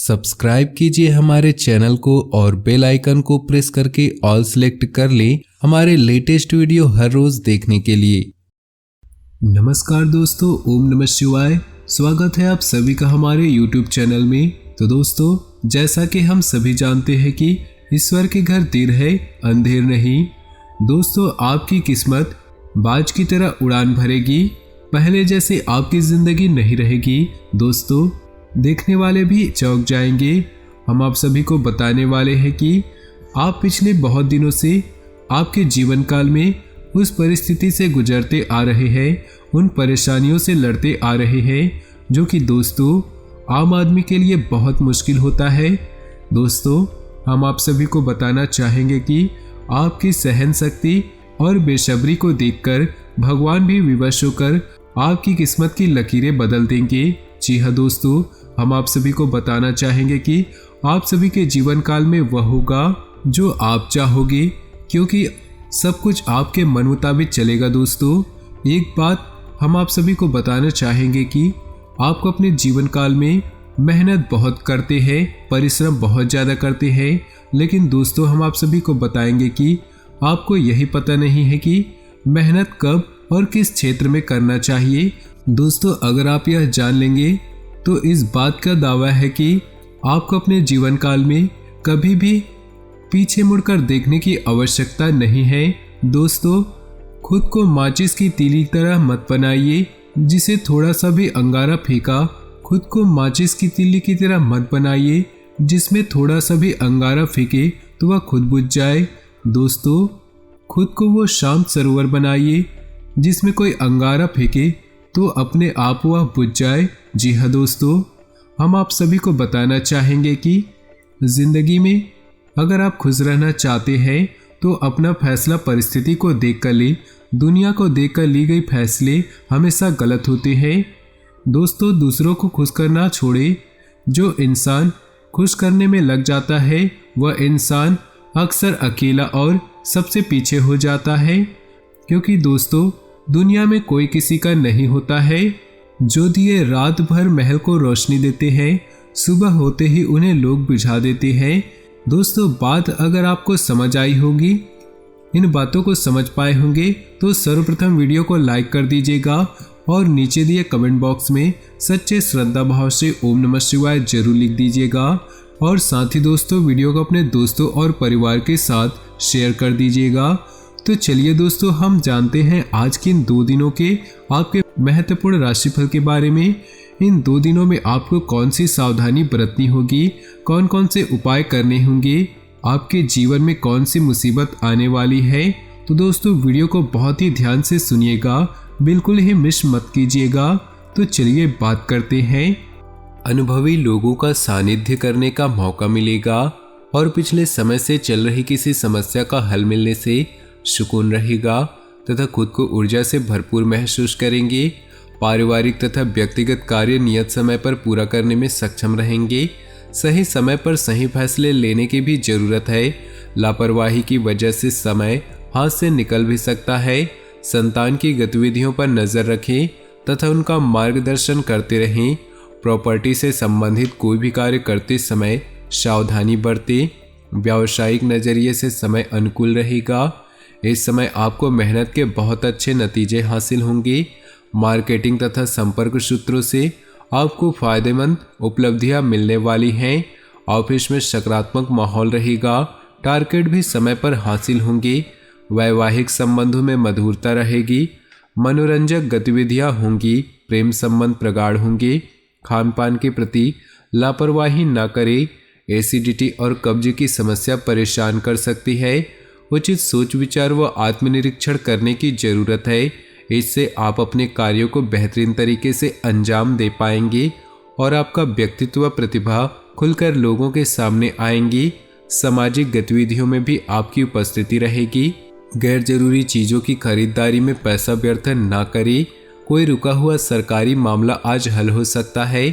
Subscribe कीजिए हमारे channel को और बेल आइकन को प्रेस करके ऑल सेलेक्ट कर लें हमारे लेटेस्ट वीडियो हर रोज देखने के लिए। नमस्कार दोस्तों, ओम नमः शिवाय। स्वागत है आप सभी का हमारे YouTube चैनल में। तो दोस्तों, जैसा कि हम सभी जानते हैं कि ईश्वर के घर देर है अंधेर नहीं। दोस्तों, आपकी किस्मत बाज की तरह उड़ान भरेगी। पहले जैसे आपकी जिंदगी नहीं रहेगी। दोस्तों, देखने वाले भी चौंक जाएंगे। हम आप सभी को बताने वाले हैं कि आप पिछले बहुत दिनों से आपके जीवन काल में उस परिस्थिति से गुजरते आ रहे हैं, उन परेशानियों से लड़ते आ रहे हैं जो कि दोस्तों आम आदमी के लिए बहुत मुश्किल होता है। दोस्तों, हम आप सभी को बताना चाहेंगे कि आपकी सहन शक्ति और बेसब्री को देखकर भगवान भी विवश होकर आपकी किस्मत की लकीरें बदल देंगे। जी हाँ दोस्तों, हम आप सभी को बताना चाहेंगे कि आप सभी के जीवन काल में वह होगा जो आप चाहोगे, क्योंकि सब कुछ आपके मन मुताबिक चलेगा। दोस्तों, एक बात हम आप सभी को बताना चाहेंगे कि आपको अपने जीवन काल में मेहनत बहुत करते हैं, परिश्रम बहुत ज़्यादा करते हैं, लेकिन दोस्तों हम आप सभी को बताएंगे कि आपको यही पता नहीं है कि मेहनत कब और किस क्षेत्र में करना चाहिए। दोस्तों, अगर आप यह जान लेंगे तो इस बात का दावा है कि आपको अपने जीवन काल में कभी भी पीछे मुड़कर देखने की आवश्यकता नहीं है। दोस्तों, खुद को माचिस की तीली तरह मत बनाइए जिसे थोड़ा सा भी अंगारा फेंका। खुद को माचिस की तीली की तरह मत बनाइए जिसमें थोड़ा सा भी अंगारा फेंके तो वह खुद बुझ जाए। दोस्तों, खुद को वो शांत सरोवर बनाइए जिसमें कोई अंगारा फेंके तो अपने आप वह बुझ जाए। जी हाँ दोस्तों, हम आप सभी को बताना चाहेंगे कि जिंदगी में अगर आप खुश रहना चाहते हैं तो अपना फैसला परिस्थिति को देखकर ले। दुनिया को देखकर ली गई फैसले हमेशा गलत होते हैं। दोस्तों, दूसरों को खुश करना छोड़े। जो इंसान खुश करने में लग जाता है वह इंसान अक्सर अकेला और सबसे पीछे हो जाता है, क्योंकि दोस्तों दुनिया में कोई किसी का नहीं होता है। जो दिए रात भर महल को रोशनी देते हैं, सुबह होते ही उन्हें लोग बुझा देते हैं। दोस्तों, बात अगर आपको समझ आई होगी, इन बातों को समझ पाए होंगे तो सर्वप्रथम वीडियो को लाइक कर दीजिएगा और नीचे दिए कमेंट बॉक्स में सच्चे श्रद्धा भाव से ओम नमः शिवाय जरूर लिख दीजिएगा। और साथ ही दोस्तों, वीडियो को अपने दोस्तों और परिवार के साथ शेयर कर दीजिएगा। तो चलिए दोस्तों, हम जानते हैं आज के इन 2 दिनों के आपके महत्वपूर्ण राशिफल के बारे में। इन 2 दिनों में आपको कौन सी सावधानी बरतनी होगी, कौन कौन से उपाय करने होंगे, आपके जीवन में कौन सी मुसीबत आने वाली है। तो दोस्तों, वीडियो को बहुत ही ध्यान से सुनिएगा, बिल्कुल ही मिस मत कीजिएगा। तो चलिए बात करते हैं। अनुभवी लोगों का सानिध्य करने का मौका मिलेगा और पिछले समय से चल रही किसी समस्या का हल मिलने से सुकून रहेगा तथा खुद को ऊर्जा से भरपूर महसूस करेंगे। पारिवारिक तथा व्यक्तिगत कार्य नियत समय पर पूरा करने में सक्षम रहेंगे। सही समय पर सही फैसले लेने की भी जरूरत है। लापरवाही की वजह से समय हाथ से निकल भी सकता है। संतान की गतिविधियों पर नजर रखें तथा उनका मार्गदर्शन करते रहें। प्रॉपर्टी से संबंधित कोई भी कार्य करते समय सावधानी बरतें। व्यावसायिक नजरिए से समय अनुकूल रहेगा। इस समय आपको मेहनत के बहुत अच्छे नतीजे हासिल होंगे। मार्केटिंग तथा संपर्क सूत्रों से आपको फायदेमंद उपलब्धियां मिलने वाली हैं। ऑफिस में सकारात्मक माहौल रहेगा। टारगेट भी समय पर हासिल होंगे। वैवाहिक संबंधों में मधुरता रहेगी। मनोरंजक गतिविधियां होंगी। प्रेम संबंध प्रगाढ़ होंगे। खान पान के प्रति लापरवाही न करें। एसिडिटी और कब्ज की समस्या परेशान कर सकती है। उचित सोच विचार व आत्मनिरीक्षण करने की जरूरत है। इससे आप अपने कार्यों को बेहतरीन तरीके से अंजाम दे पाएंगे और आपका व्यक्तित्व प्रतिभा खुलकर लोगों के सामने आएंगी। सामाजिक गतिविधियों में भी आपकी उपस्थिति रहेगी। गैर जरूरी चीजों की खरीदारी में पैसा व्यर्थ न करें। कोई रुका हुआ सरकारी मामला आज हल हो सकता है।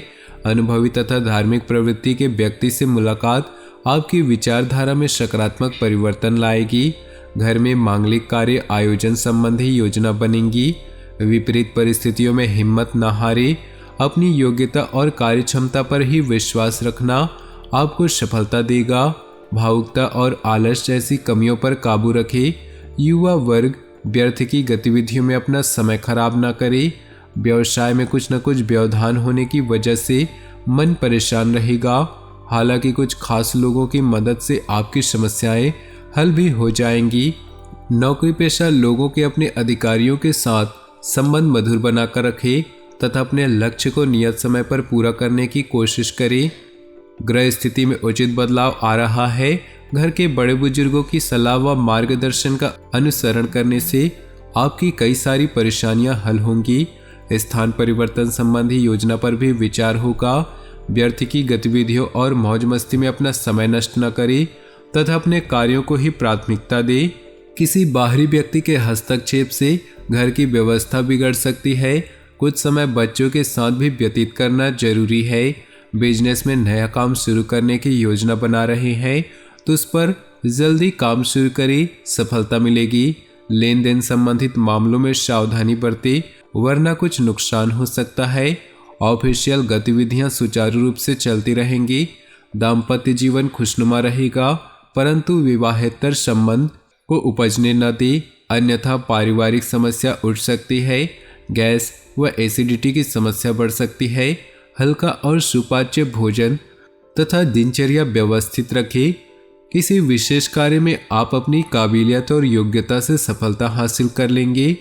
अनुभवी तथा धार्मिक प्रवृत्ति के व्यक्ति से मुलाकात आपकी विचारधारा में सकारात्मक परिवर्तन लाएगी। घर में मांगलिक कार्य आयोजन संबंधी योजना बनेगी। विपरीत परिस्थितियों में हिम्मत न हारे। अपनी योग्यता और कार्यक्षमता पर ही विश्वास रखना आपको सफलता देगा। भावुकता और आलस जैसी कमियों पर काबू रखें। युवा वर्ग व्यर्थ की गतिविधियों में अपना समय खराब ना करे। व्यवसाय में कुछ न कुछ व्यवधान होने की वजह से मन परेशान रहेगा। हालांकि कुछ खास लोगों की मदद से आपकी समस्याएं हल भी हो जाएंगी। नौकरी पेशा लोगों के अपने अधिकारियों के साथ संबंध मधुर बनाकर रखें तथा अपने लक्ष्य को नियत समय पर पूरा करने की कोशिश करें। ग्रह स्थिति में उचित बदलाव आ रहा है। घर के बड़े बुजुर्गों की सलाह व मार्गदर्शन का अनुसरण करने से आपकी कई सारी परेशानियां हल होंगी। स्थान परिवर्तन संबंधी योजना पर भी विचार होगा। व्यर्थ की गतिविधियों और मौज मस्ती में अपना समय नष्ट न करें तथा अपने कार्यों को ही प्राथमिकता दें। किसी बाहरी व्यक्ति के हस्तक्षेप से घर की व्यवस्था बिगड़ सकती है। कुछ समय बच्चों के साथ भी व्यतीत करना जरूरी है। बिजनेस में नया काम शुरू करने की योजना बना रहे हैं तो उस पर जल्दी काम शुरू करें, सफलता मिलेगी। लेन देन संबंधित मामलों में सावधानी बरतें वरना कुछ नुकसान हो सकता है। ऑफिशियल गतिविधियां सुचारू रूप से चलती रहेंगी। दाम्पत्य जीवन खुशनुमा रहेगा परंतु विवाहेतर संबंध को उपजने न दे, अन्यथा पारिवारिक समस्या उठ सकती है। गैस व एसिडिटी की समस्या बढ़ सकती है। हल्का और सुपाच्य भोजन तथा दिनचर्या व्यवस्थित रखें। किसी विशेष कार्य में आप अपनी काबिलियत और योग्यता से सफलता हासिल कर लेंगे।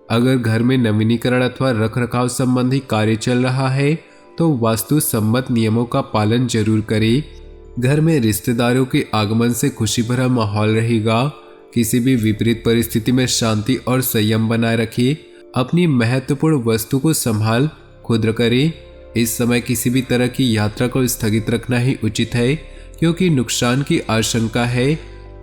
अगर घर में नवीनीकरण अथवा रखरखाव संबंधी कार्य चल रहा है तो वास्तु सम्मत नियमों का पालन जरूर करें। घर में रिश्तेदारों के आगमन से खुशी भरा माहौल रहेगा। किसी भी विपरीत परिस्थिति में शांति और संयम बनाए रखिए। अपनी महत्वपूर्ण वस्तु को संभाल खुद करें। इस समय किसी भी तरह की यात्रा को स्थगित रखना ही उचित है क्योंकि नुकसान की आशंका है।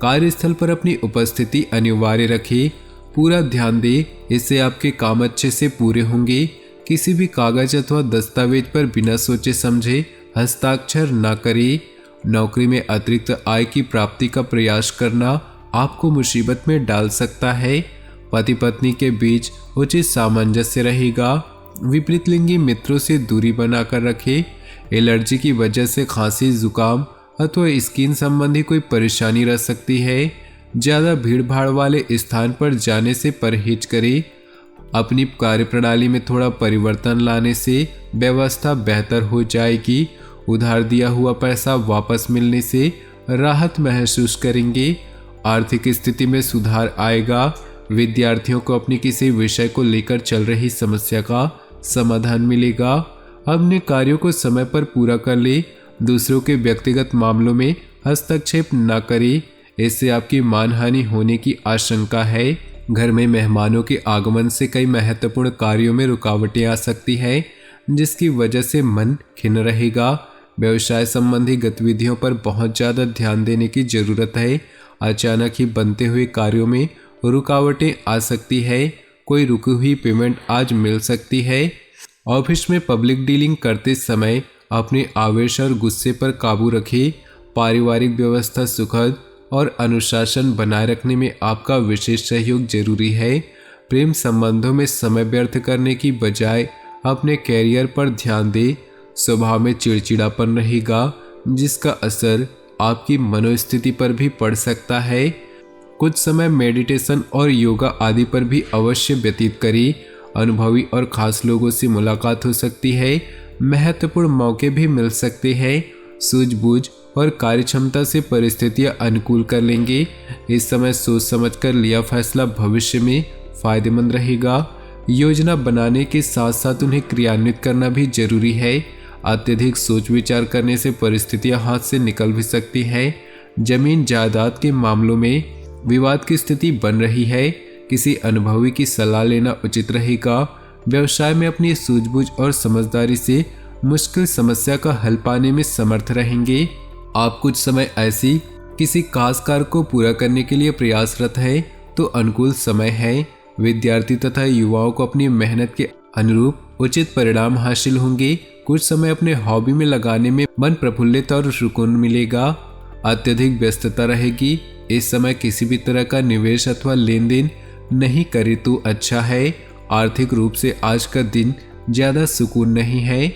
कार्यस्थल पर अपनी उपस्थिति अनिवार्य रखें। पूरा ध्यान दें, इससे आपके काम अच्छे से पूरे होंगे। किसी भी कागज अथवा दस्तावेज पर बिना सोचे समझे हस्ताक्षर न करें। नौकरी में अतिरिक्त आय की प्राप्ति का प्रयास करना आपको मुसीबत में डाल सकता है। पति पत्नी के बीच उचित सामंजस्य रहेगा। विपरीत लिंगी मित्रों से दूरी बनाकर रखें। एलर्जी की वजह से खांसी, जुकाम अथवा स्किन संबंधी कोई परेशानी रह सकती है। ज़्यादा भीड़ भाड़ वाले स्थान पर जाने से परहेज करें। अपनी कार्यप्रणाली में थोड़ा परिवर्तन लाने से व्यवस्था बेहतर हो जाएगी। उधार दिया हुआ पैसा वापस मिलने से राहत महसूस करेंगे। आर्थिक स्थिति में सुधार आएगा। विद्यार्थियों को अपनी किसी विषय को लेकर चल रही समस्या का समाधान मिलेगा। अपने कार्यों को समय पर पूरा कर ले। दूसरों के व्यक्तिगत मामलों में हस्तक्षेप न करें, इससे आपकी मानहानि होने की आशंका है। घर में मेहमानों के आगमन से कई महत्वपूर्ण कार्यों में रुकावटें आ सकती है जिसकी वजह से मन खिन्न रहेगा। व्यवसाय संबंधी गतिविधियों पर बहुत ज़्यादा ध्यान देने की जरूरत है। अचानक ही बनते हुए कार्यों में रुकावटें आ सकती है। कोई रुकी हुई पेमेंट आज मिल सकती है। ऑफिस में पब्लिक डीलिंग करते समय अपने आवेश और गुस्से पर काबू रखें। पारिवारिक व्यवस्था सुखद और अनुशासन बनाए रखने में आपका विशेष सहयोग जरूरी है। प्रेम संबंधों में समय व्यर्थ करने की बजाय अपने कैरियर पर ध्यान दें। स्वभाव में चिड़चिड़ापन रहेगा जिसका असर आपकी मनोस्थिति पर भी पड़ सकता है। कुछ समय मेडिटेशन और योगा आदि पर भी अवश्य व्यतीत करें। अनुभवी और खास लोगों से मुलाकात हो सकती है। महत्वपूर्ण मौके भी मिल सकते हैं। सूझबूझ और कार्यक्षमता से परिस्थितियां अनुकूल कर लेंगे। इस समय सोच समझकर लिया फैसला भविष्य में फायदेमंद रहेगा। योजना बनाने के साथ साथ उन्हें क्रियान्वित करना भी जरूरी है। अत्यधिक सोच विचार करने से परिस्थितियां हाथ से निकल भी सकती हैं। जमीन जायदाद के मामलों में विवाद की स्थिति बन रही है। किसी अनुभवी की सलाह लेना उचित रहेगा। व्यवसाय में अपनी सूझबूझ और समझदारी से मुश्किल समस्या का हल पाने में समर्थ रहेंगे। आप कुछ समय ऐसी किसी खास कार्य को पूरा करने के लिए प्रयासरत है तो अनुकूल समय है। विद्यार्थी तथा युवाओं को अपनी मेहनत के अनुरूप उचित परिणाम हासिल होंगे। कुछ समय अपने हॉबी में लगाने में मन प्रफुल्लित और सुकून मिलेगा। अत्यधिक व्यस्तता रहेगी। इस समय किसी भी तरह का निवेश अथवा लेन देन नहीं करे तो अच्छा है। आर्थिक रूप से आज का दिन ज़्यादा सुकून नहीं है।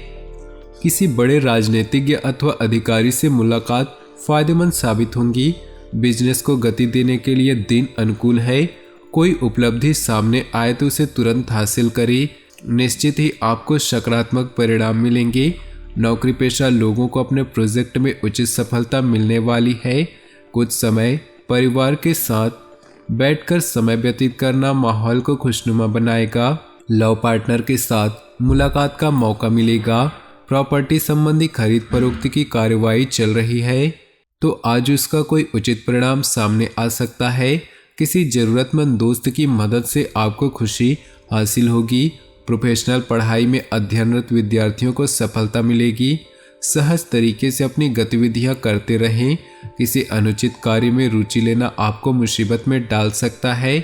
किसी बड़े राजनीतिज्ञ अथवा अधिकारी से मुलाकात फायदेमंद साबित होंगी। बिजनेस को गति देने के लिए दिन अनुकूल है। कोई उपलब्धि सामने आए तो उसे तुरंत हासिल करें। निश्चित ही आपको सकारात्मक परिणाम मिलेंगे। नौकरी पेशा लोगों को अपने प्रोजेक्ट में उचित सफलता मिलने वाली है। कुछ समय परिवार के साथ बैठकर समय व्यतीत करना माहौल को खुशनुमा बनाएगा। लव पार्टनर के साथ मुलाकात का मौका मिलेगा। प्रॉपर्टी संबंधी खरीद फरोख्त की कार्यवाही चल रही है तो आज उसका कोई उचित परिणाम सामने आ सकता है। किसी जरूरतमंद दोस्त की मदद से आपको खुशी हासिल होगी। प्रोफेशनल पढ़ाई में अध्ययनरत विद्यार्थियों को सफलता मिलेगी। सहज तरीके से अपनी गतिविधियां करते रहें। किसी अनुचित कार्य में रुचि लेना आपको मुसीबत में डाल सकता है।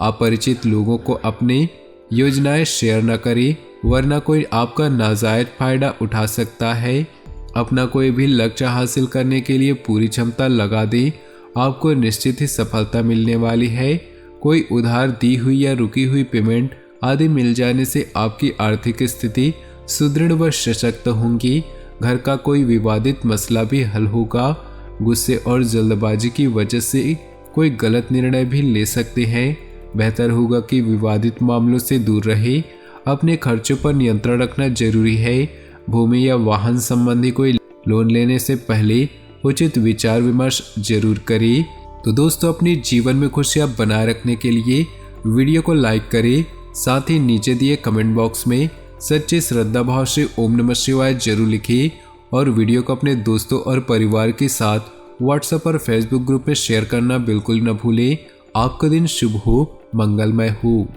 अपरिचित लोगों को अपनी योजनाएं शेयर न करें वरना कोई आपका नाजायज फायदा उठा सकता है। अपना कोई भी लक्ष्य हासिल करने के लिए पूरी क्षमता लगा दें। आपको निश्चित ही सफलता मिलने वाली है। कोई उधार दी हुई या रुकी हुई पेमेंट आदि मिल जाने से आपकी आर्थिक स्थिति सुदृढ़ व सशक्त होंगी। घर का कोई विवादित मसला भी हल होगा। गुस्से और जल्दबाजी की वजह से कोई गलत निर्णय भी ले सकते हैं। बेहतर होगा कि विवादित मामलों से दूर रहे। अपने खर्चों पर नियंत्रण रखना जरूरी है। भूमि या वाहन संबंधी कोई लोन लेने से पहले उचित विचार विमर्श जरूर करें। तो दोस्तों, अपने जीवन में खुशियां बनाए रखने के लिए वीडियो को लाइक करें। साथ ही नीचे दिए कमेंट बॉक्स में सच्चे श्रद्धा भाव से ओम नमः शिवाय जरूर लिखिए और वीडियो को अपने दोस्तों और परिवार के साथ व्हाट्सएप और फेसबुक ग्रुप में शेयर करना बिल्कुल न भूलें। आपका दिन शुभ हो, मंगलमय हो।